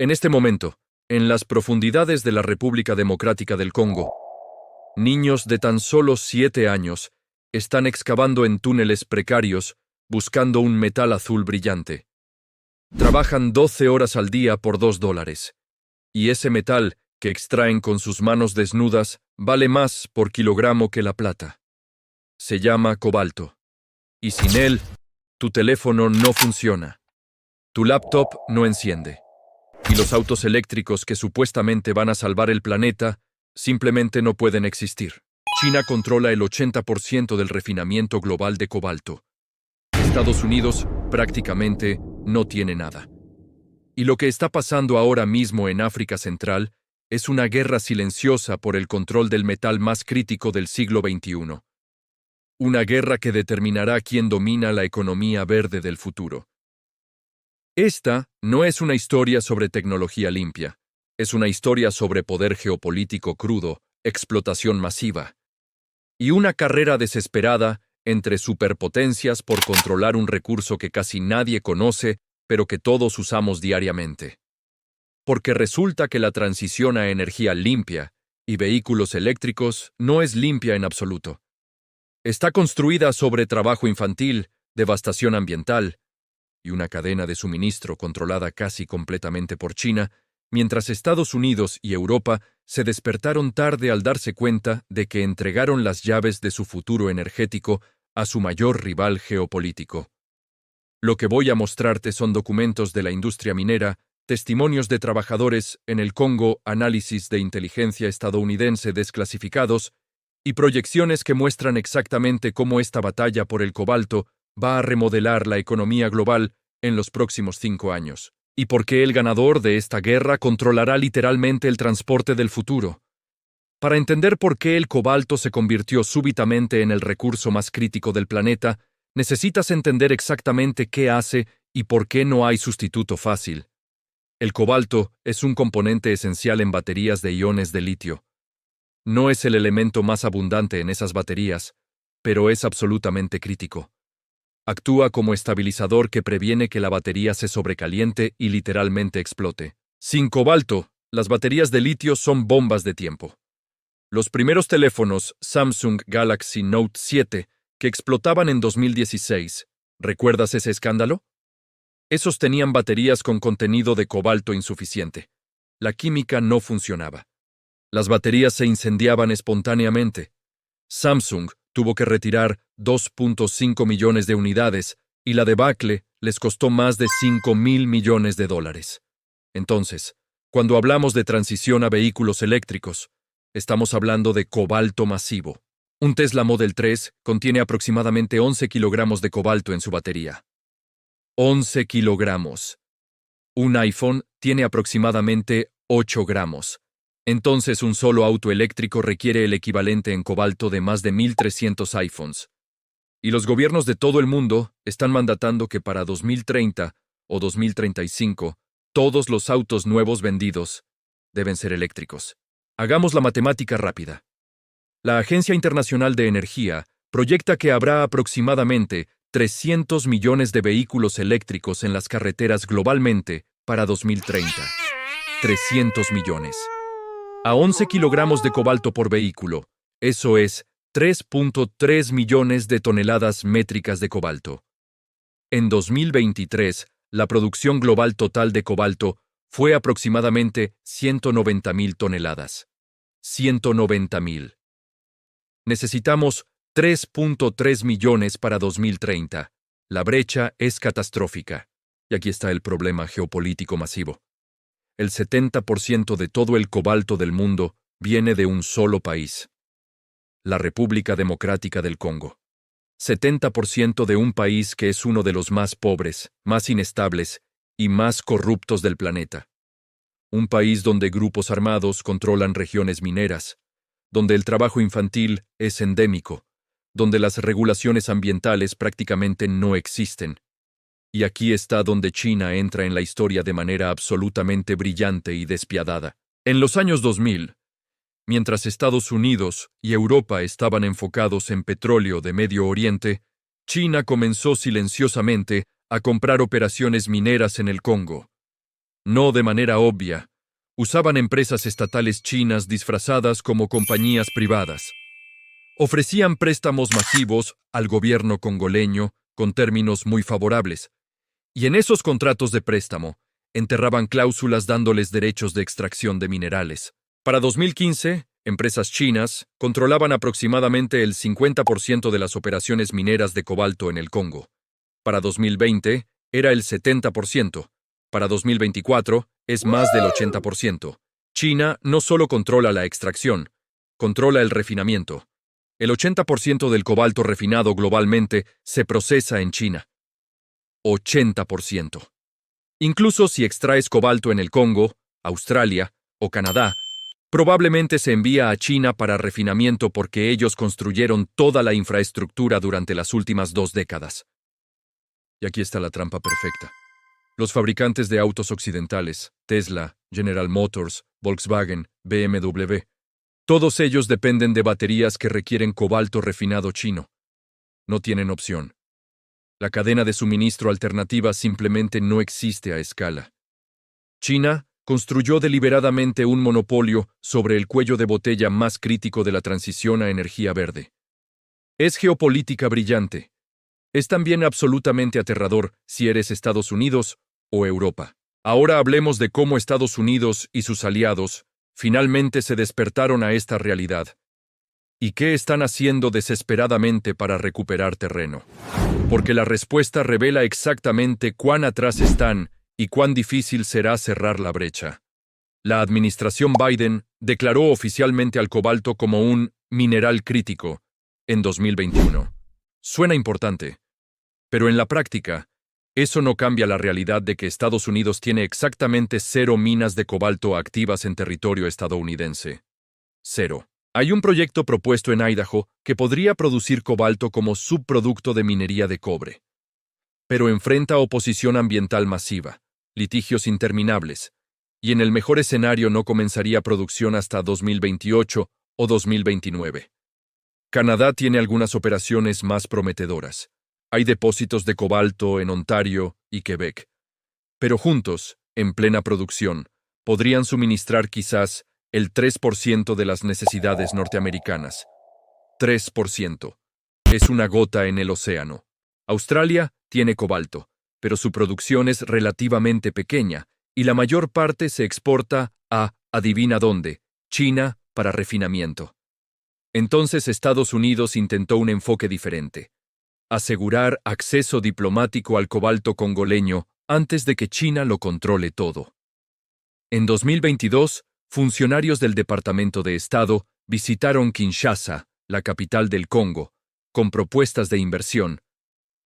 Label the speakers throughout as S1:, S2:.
S1: En este momento, en las profundidades de la República Democrática del Congo, niños de tan solo 7 años están excavando en túneles precarios buscando un metal azul brillante. Trabajan 12 horas al día por $2, y ese metal que extraen con sus manos desnudas vale más por kilogramo que la plata. Se llama cobalto, y sin él, tu teléfono no funciona, tu laptop no enciende, y los autos eléctricos que supuestamente van a salvar el planeta simplemente no pueden existir. China controla el 80% del refinamiento global de cobalto. Estados Unidos prácticamente no tiene nada. Y lo que está pasando ahora mismo en África Central es una guerra silenciosa por el control del metal más crítico del siglo XXI. Una guerra que determinará quién domina la economía verde del futuro. Esta no es una historia sobre tecnología limpia. Es una historia sobre poder geopolítico crudo, explotación masiva, y una carrera desesperada entre superpotencias por controlar un recurso que casi nadie conoce, pero que todos usamos diariamente. Porque resulta que la transición a energía limpia y vehículos eléctricos no es limpia en absoluto. Está construida sobre trabajo infantil, devastación ambiental y una cadena de suministro controlada casi completamente por China, mientras Estados Unidos y Europa se despertaron tarde al darse cuenta de que entregaron las llaves de su futuro energético a su mayor rival geopolítico. Lo que voy a mostrarte son documentos de la industria minera, testimonios de trabajadores en el Congo, análisis de inteligencia estadounidense desclasificados y proyecciones que muestran exactamente cómo esta batalla por el cobalto va a remodelar la economía global en los próximos 5 años. Y por qué el ganador de esta guerra controlará literalmente el transporte del futuro. Para entender por qué el cobalto se convirtió súbitamente en el recurso más crítico del planeta, necesitas entender exactamente qué hace y por qué no hay sustituto fácil. El cobalto es un componente esencial en baterías de iones de litio. No es el elemento más abundante en esas baterías, pero es absolutamente crítico. Actúa como estabilizador que previene que la batería se sobrecaliente y literalmente explote. Sin cobalto, las baterías de litio son bombas de tiempo. Los primeros teléfonos Samsung Galaxy Note 7 que explotaban en 2016, ¿recuerdas ese escándalo? Esos tenían baterías con contenido de cobalto insuficiente. La química no funcionaba. Las baterías se incendiaban espontáneamente. Samsung tuvo que retirar 2.5 millones de unidades y la debacle les costó más de $5.000 millones. Entonces, cuando hablamos de transición a vehículos eléctricos, estamos hablando de cobalto masivo. Un Tesla Model 3 contiene aproximadamente 11 kilogramos de cobalto en su batería. 11 kilogramos. Un iPhone tiene aproximadamente 8 gramos. Entonces un solo auto eléctrico requiere el equivalente en cobalto de más de 1.300 iPhones. Y los gobiernos de todo el mundo están mandatando que para 2030 o 2035 todos los autos nuevos vendidos deben ser eléctricos. Hagamos la matemática rápida. La Agencia Internacional de Energía proyecta que habrá aproximadamente 300 millones de vehículos eléctricos en las carreteras globalmente para 2030. 300 millones. A 11 kilogramos de cobalto por vehículo, eso es 3.3 millones de toneladas métricas de cobalto. En 2023, la producción global total de cobalto fue aproximadamente 190.000 toneladas. 190.000. Necesitamos 3.3 millones para 2030. La brecha es catastrófica. Y aquí está el problema geopolítico masivo. El 70% de todo el cobalto del mundo viene de un solo país. La República Democrática del Congo. 70% de un país que es uno de los más pobres, más inestables y más corruptos del planeta. Un país donde grupos armados controlan regiones mineras, donde el trabajo infantil es endémico, donde las regulaciones ambientales prácticamente no existen. Y aquí está donde China entra en la historia de manera absolutamente brillante y despiadada. En los años 2000, mientras Estados Unidos y Europa estaban enfocados en petróleo de Medio Oriente, China comenzó silenciosamente a comprar operaciones mineras en el Congo. No de manera obvia. Usaban empresas estatales chinas disfrazadas como compañías privadas. Ofrecían préstamos masivos al gobierno congoleño con términos muy favorables. Y en esos contratos de préstamo, enterraban cláusulas dándoles derechos de extracción de minerales. Para 2015, empresas chinas controlaban aproximadamente el 50% de las operaciones mineras de cobalto en el Congo. Para 2020, era el 70%. Para 2024, es más del 80%. China no solo controla la extracción, controla el refinamiento. El 80% del cobalto refinado globalmente se procesa en China. 80%. Incluso si extraes cobalto en el Congo, Australia o Canadá, probablemente se envía a China para refinamiento porque ellos construyeron toda la infraestructura durante las últimas 2 décadas. Y aquí está la trampa perfecta. Los fabricantes de autos occidentales, Tesla, General Motors, Volkswagen, BMW, todos ellos dependen de baterías que requieren cobalto refinado chino. No tienen opción. La cadena de suministro alternativa simplemente no existe a escala. China construyó deliberadamente un monopolio sobre el cuello de botella más crítico de la transición a energía verde. Es geopolítica brillante. Es también absolutamente aterrador si eres Estados Unidos o Europa. Ahora hablemos de cómo Estados Unidos y sus aliados finalmente se despertaron a esta realidad. ¿Y qué están haciendo desesperadamente para recuperar terreno? Porque la respuesta revela exactamente cuán atrás están y cuán difícil será cerrar la brecha. La administración Biden declaró oficialmente al cobalto como un mineral crítico en 2021. Suena importante, pero en la práctica, eso no cambia la realidad de que Estados Unidos tiene exactamente 0 minas de cobalto activas en territorio estadounidense. 0. Hay un proyecto propuesto en Idaho que podría producir cobalto como subproducto de minería de cobre. Pero enfrenta oposición ambiental masiva, litigios interminables, y en el mejor escenario no comenzaría producción hasta 2028 o 2029. Canadá tiene algunas operaciones más prometedoras. Hay depósitos de cobalto en Ontario y Quebec. Pero juntos, en plena producción, podrían suministrar quizás el 3% de las necesidades norteamericanas. 3%. Es una gota en el océano. Australia tiene cobalto, pero su producción es relativamente pequeña y la mayor parte se exporta a, adivina dónde, China para refinamiento. Entonces Estados Unidos intentó un enfoque diferente. Asegurar acceso diplomático al cobalto congoleño antes de que China lo controle todo. En 2022, funcionarios del Departamento de Estado visitaron Kinshasa, la capital del Congo, con propuestas de inversión.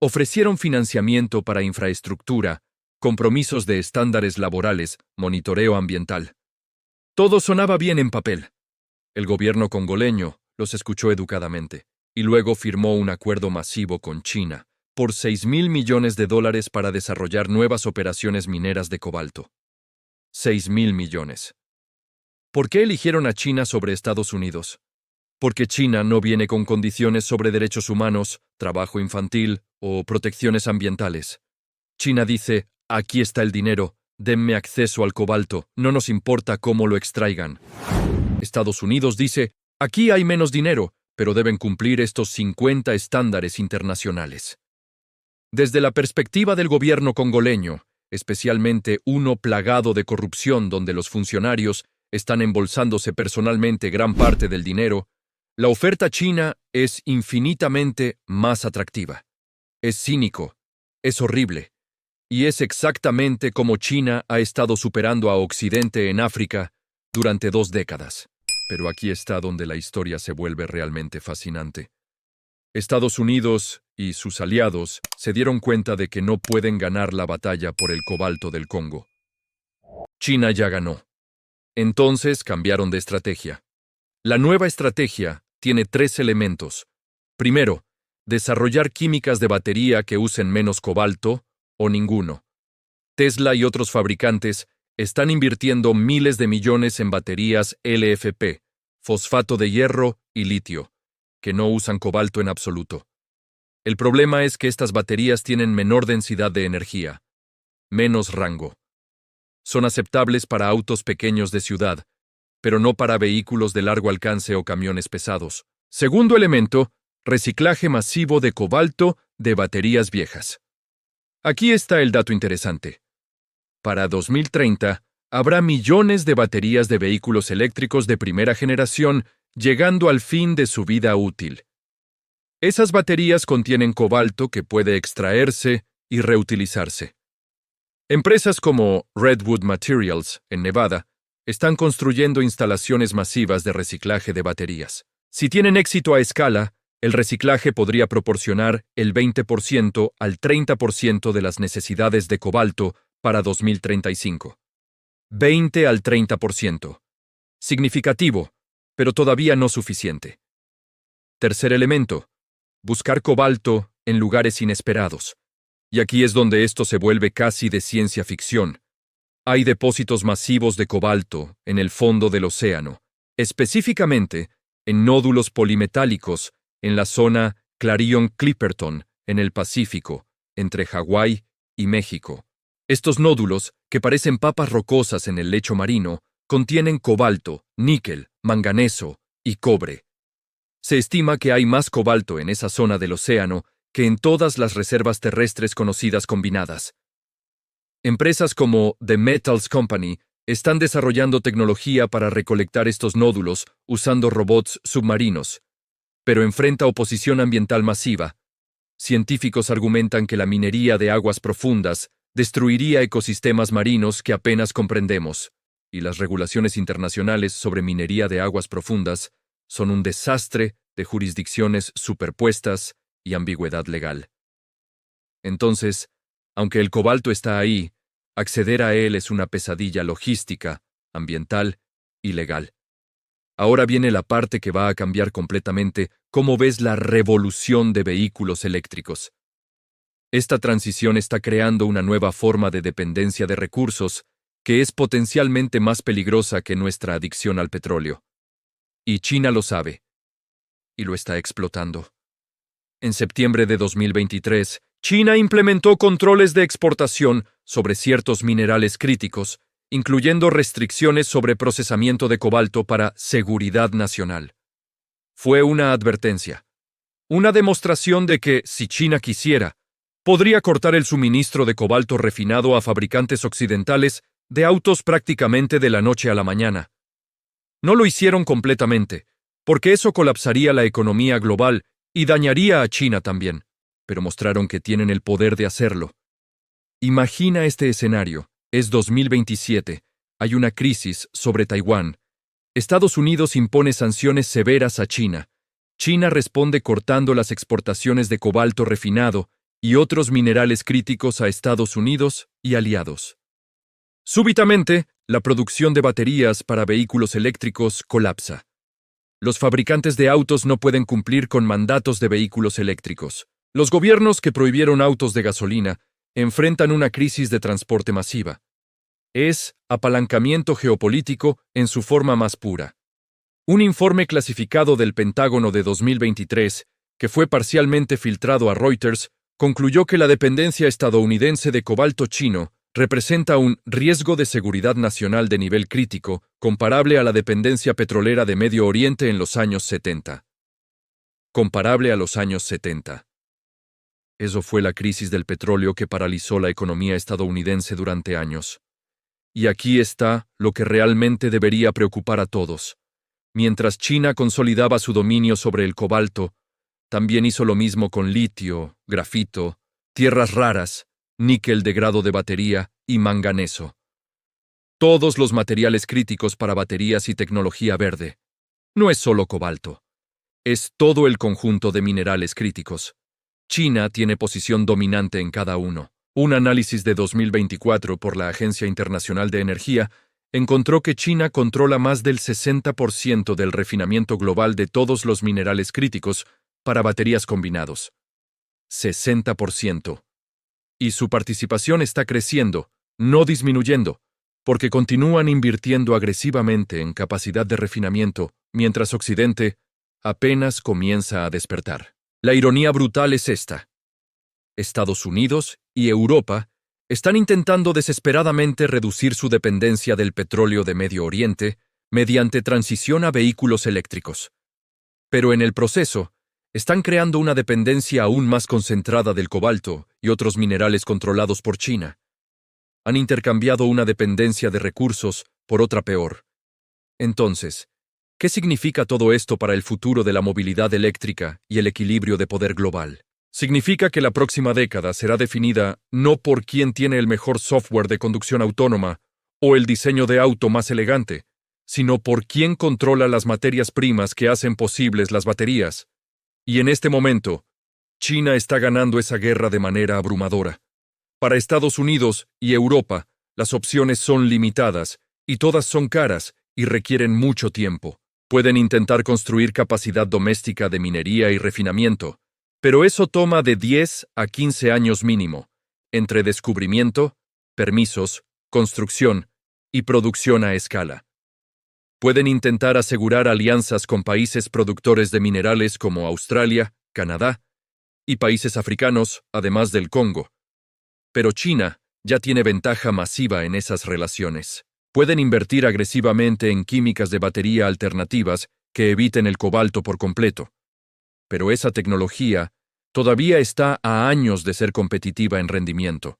S1: Ofrecieron financiamiento para infraestructura, compromisos de estándares laborales, monitoreo ambiental. Todo sonaba bien en papel. El gobierno congoleño los escuchó educadamente y luego firmó un acuerdo masivo con China por $6,000 millones para desarrollar nuevas operaciones mineras de cobalto. $6,000 millones. ¿Por qué eligieron a China sobre Estados Unidos? Porque China no viene con condiciones sobre derechos humanos, trabajo infantil o protecciones ambientales. China dice, aquí está el dinero, denme acceso al cobalto, no nos importa cómo lo extraigan. Estados Unidos dice, aquí hay menos dinero, pero deben cumplir estos 50 estándares internacionales. Desde la perspectiva del gobierno congoleño, especialmente uno plagado de corrupción donde los funcionarios están embolsándose personalmente gran parte del dinero, la oferta china es infinitamente más atractiva. Es cínico, es horrible, y es exactamente como China ha estado superando a Occidente en África durante 2 décadas. Pero aquí está donde la historia se vuelve realmente fascinante. Estados Unidos y sus aliados se dieron cuenta de que no pueden ganar la batalla por el cobalto del Congo. China ya ganó. Entonces cambiaron de estrategia. La nueva estrategia tiene 3 elementos. Primero, desarrollar químicas de batería que usen menos cobalto o ninguno. Tesla y otros fabricantes están invirtiendo miles de millones en baterías LFP, fosfato de hierro y litio, que no usan cobalto en absoluto. El problema es que estas baterías tienen menor densidad de energía, menos rango. son aceptables para autos pequeños de ciudad, pero no para vehículos de largo alcance o camiones pesados. Segundo elemento, reciclaje masivo de cobalto de baterías viejas. Aquí está el dato interesante. Para 2030, habrá millones de baterías de vehículos eléctricos de primera generación llegando al fin de su vida útil. Esas baterías contienen cobalto que puede extraerse y reutilizarse. Empresas como Redwood Materials, en Nevada, están construyendo instalaciones masivas de reciclaje de baterías. Si tienen éxito a escala, el reciclaje podría proporcionar el 20% al 30% de las necesidades de cobalto para 2035. 20 al 30%. Significativo, pero todavía no suficiente. Tercer elemento. Buscar cobalto en lugares inesperados. Y aquí es donde esto se vuelve casi de ciencia ficción. Hay depósitos masivos de cobalto en el fondo del océano, específicamente en nódulos polimetálicos en la zona Clarion-Clipperton, en el Pacífico, entre Hawái y México. Estos nódulos, que parecen papas rocosas en el lecho marino, contienen cobalto, níquel, manganeso y cobre. Se estima que hay más cobalto en esa zona del océano que en todas las reservas terrestres conocidas combinadas. Empresas como The Metals Company están desarrollando tecnología para recolectar estos nódulos usando robots submarinos, pero enfrenta oposición ambiental masiva. Científicos argumentan que la minería de aguas profundas destruiría ecosistemas marinos que apenas comprendemos, y las regulaciones internacionales sobre minería de aguas profundas son un desastre de jurisdicciones superpuestas y ambigüedad legal. Entonces, aunque el cobalto está ahí, acceder a él es una pesadilla logística, ambiental y legal. Ahora viene la parte que va a cambiar completamente cómo ves la revolución de vehículos eléctricos. Esta transición está creando una nueva forma de dependencia de recursos que es potencialmente más peligrosa que nuestra adicción al petróleo. Y China lo sabe, y lo está explotando. En septiembre de 2023, China implementó controles de exportación sobre ciertos minerales críticos, incluyendo restricciones sobre procesamiento de cobalto para seguridad nacional. Fue una advertencia, una demostración de que, si China quisiera, podría cortar el suministro de cobalto refinado a fabricantes occidentales de autos prácticamente de la noche a la mañana. No lo hicieron completamente, porque eso colapsaría la economía global y dañaría a China también, pero mostraron que tienen el poder de hacerlo. Imagina este escenario. Es 2027, hay una crisis sobre Taiwán. Estados Unidos impone sanciones severas a China. China responde cortando las exportaciones de cobalto refinado y otros minerales críticos a Estados Unidos y aliados. Súbitamente, la producción de baterías para vehículos eléctricos colapsa. Los fabricantes de autos no pueden cumplir con mandatos de vehículos eléctricos. Los gobiernos que prohibieron autos de gasolina enfrentan una crisis de transporte masiva. Es apalancamiento geopolítico en su forma más pura. Un informe clasificado del Pentágono de 2023, que fue parcialmente filtrado a Reuters, concluyó que la dependencia estadounidense de cobalto chino representa un riesgo de seguridad nacional de nivel crítico, comparable a la dependencia petrolera de Medio Oriente en los años 70. Comparable a los años 70. Eso fue la crisis del petróleo que paralizó la economía estadounidense durante años. Y aquí está lo que realmente debería preocupar a todos. Mientras China consolidaba su dominio sobre el cobalto, también hizo lo mismo con litio, grafito, tierras raras, níquel de grado de batería y manganeso. Todos los materiales críticos para baterías y tecnología verde. No es solo cobalto. Es todo el conjunto de minerales críticos. China tiene posición dominante en cada uno. Un análisis de 2024 por la Agencia Internacional de Energía encontró que China controla más del 60% del refinamiento global de todos los minerales críticos para baterías combinados. 60%. Y su participación está creciendo, no disminuyendo, porque continúan invirtiendo agresivamente en capacidad de refinamiento, mientras Occidente apenas comienza a despertar. La ironía brutal es esta. Estados Unidos y Europa Están intentando desesperadamente reducir su dependencia del petróleo de Medio Oriente mediante transición a vehículos eléctricos. Pero en el proceso, están creando una dependencia aún más concentrada del cobalto y otros minerales controlados por China. Han intercambiado una dependencia de recursos por otra peor. Entonces, ¿qué significa todo esto para el futuro de la movilidad eléctrica y el equilibrio de poder global? Significa que la próxima década será definida no por quién tiene el mejor software de conducción autónoma o el diseño de auto más elegante, sino por quién controla las materias primas que hacen posibles las baterías. Y en este momento, China está ganando esa guerra de manera abrumadora. Para Estados Unidos y Europa, las opciones son limitadas, y todas son caras y requieren mucho tiempo. Pueden intentar construir capacidad doméstica de minería y refinamiento, pero eso toma de 10 a 15 años mínimo, entre descubrimiento, permisos, construcción y producción a escala. Pueden intentar asegurar alianzas con países productores de minerales como Australia, Canadá y países africanos, además del Congo. Pero China ya tiene ventaja masiva en esas relaciones. Pueden invertir agresivamente en químicas de batería alternativas que eviten el cobalto por completo. Pero esa tecnología todavía está a años de ser competitiva en rendimiento.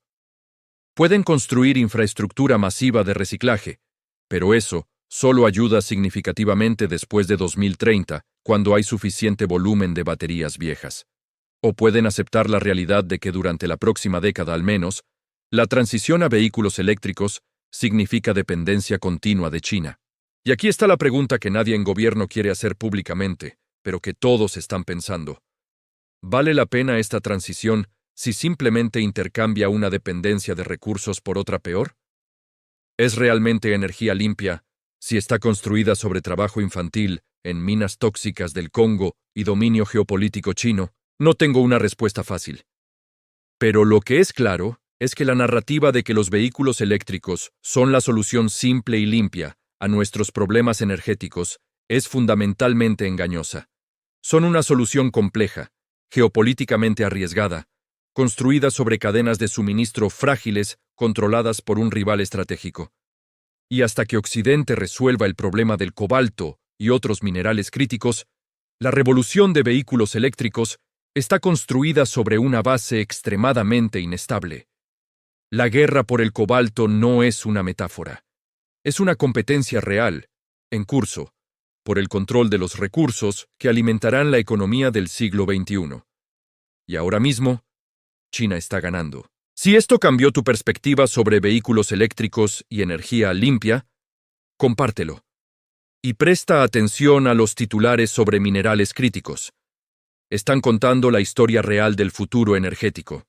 S1: Pueden construir infraestructura masiva de reciclaje, pero eso solo ayuda significativamente después de 2030, cuando hay suficiente volumen de baterías viejas. O pueden aceptar la realidad de que durante la próxima década al menos, la transición a vehículos eléctricos significa dependencia continua de China. Y aquí está la pregunta que nadie en gobierno quiere hacer públicamente, pero que todos están pensando. ¿Vale la pena esta transición si simplemente intercambia una dependencia de recursos por otra peor? ¿Es realmente energía limpia si está construida sobre trabajo infantil en minas tóxicas del Congo y dominio geopolítico chino? No tengo una respuesta fácil. Pero lo que es claro es que la narrativa de que los vehículos eléctricos son la solución simple y limpia a nuestros problemas energéticos es fundamentalmente engañosa. Son una solución compleja, geopolíticamente arriesgada, construida sobre cadenas de suministro frágiles controladas por un rival estratégico. Y hasta que Occidente resuelva el problema del cobalto y otros minerales críticos, la revolución de vehículos eléctricos está construida sobre una base extremadamente inestable. La guerra por el cobalto no es una metáfora. Es una competencia real, en curso, por el control de los recursos que alimentarán la economía del siglo XXI. Y ahora mismo, China está ganando. Si esto cambió tu perspectiva sobre vehículos eléctricos y energía limpia, compártelo. Y presta atención a los titulares sobre minerales críticos. Están contando la historia real del futuro energético.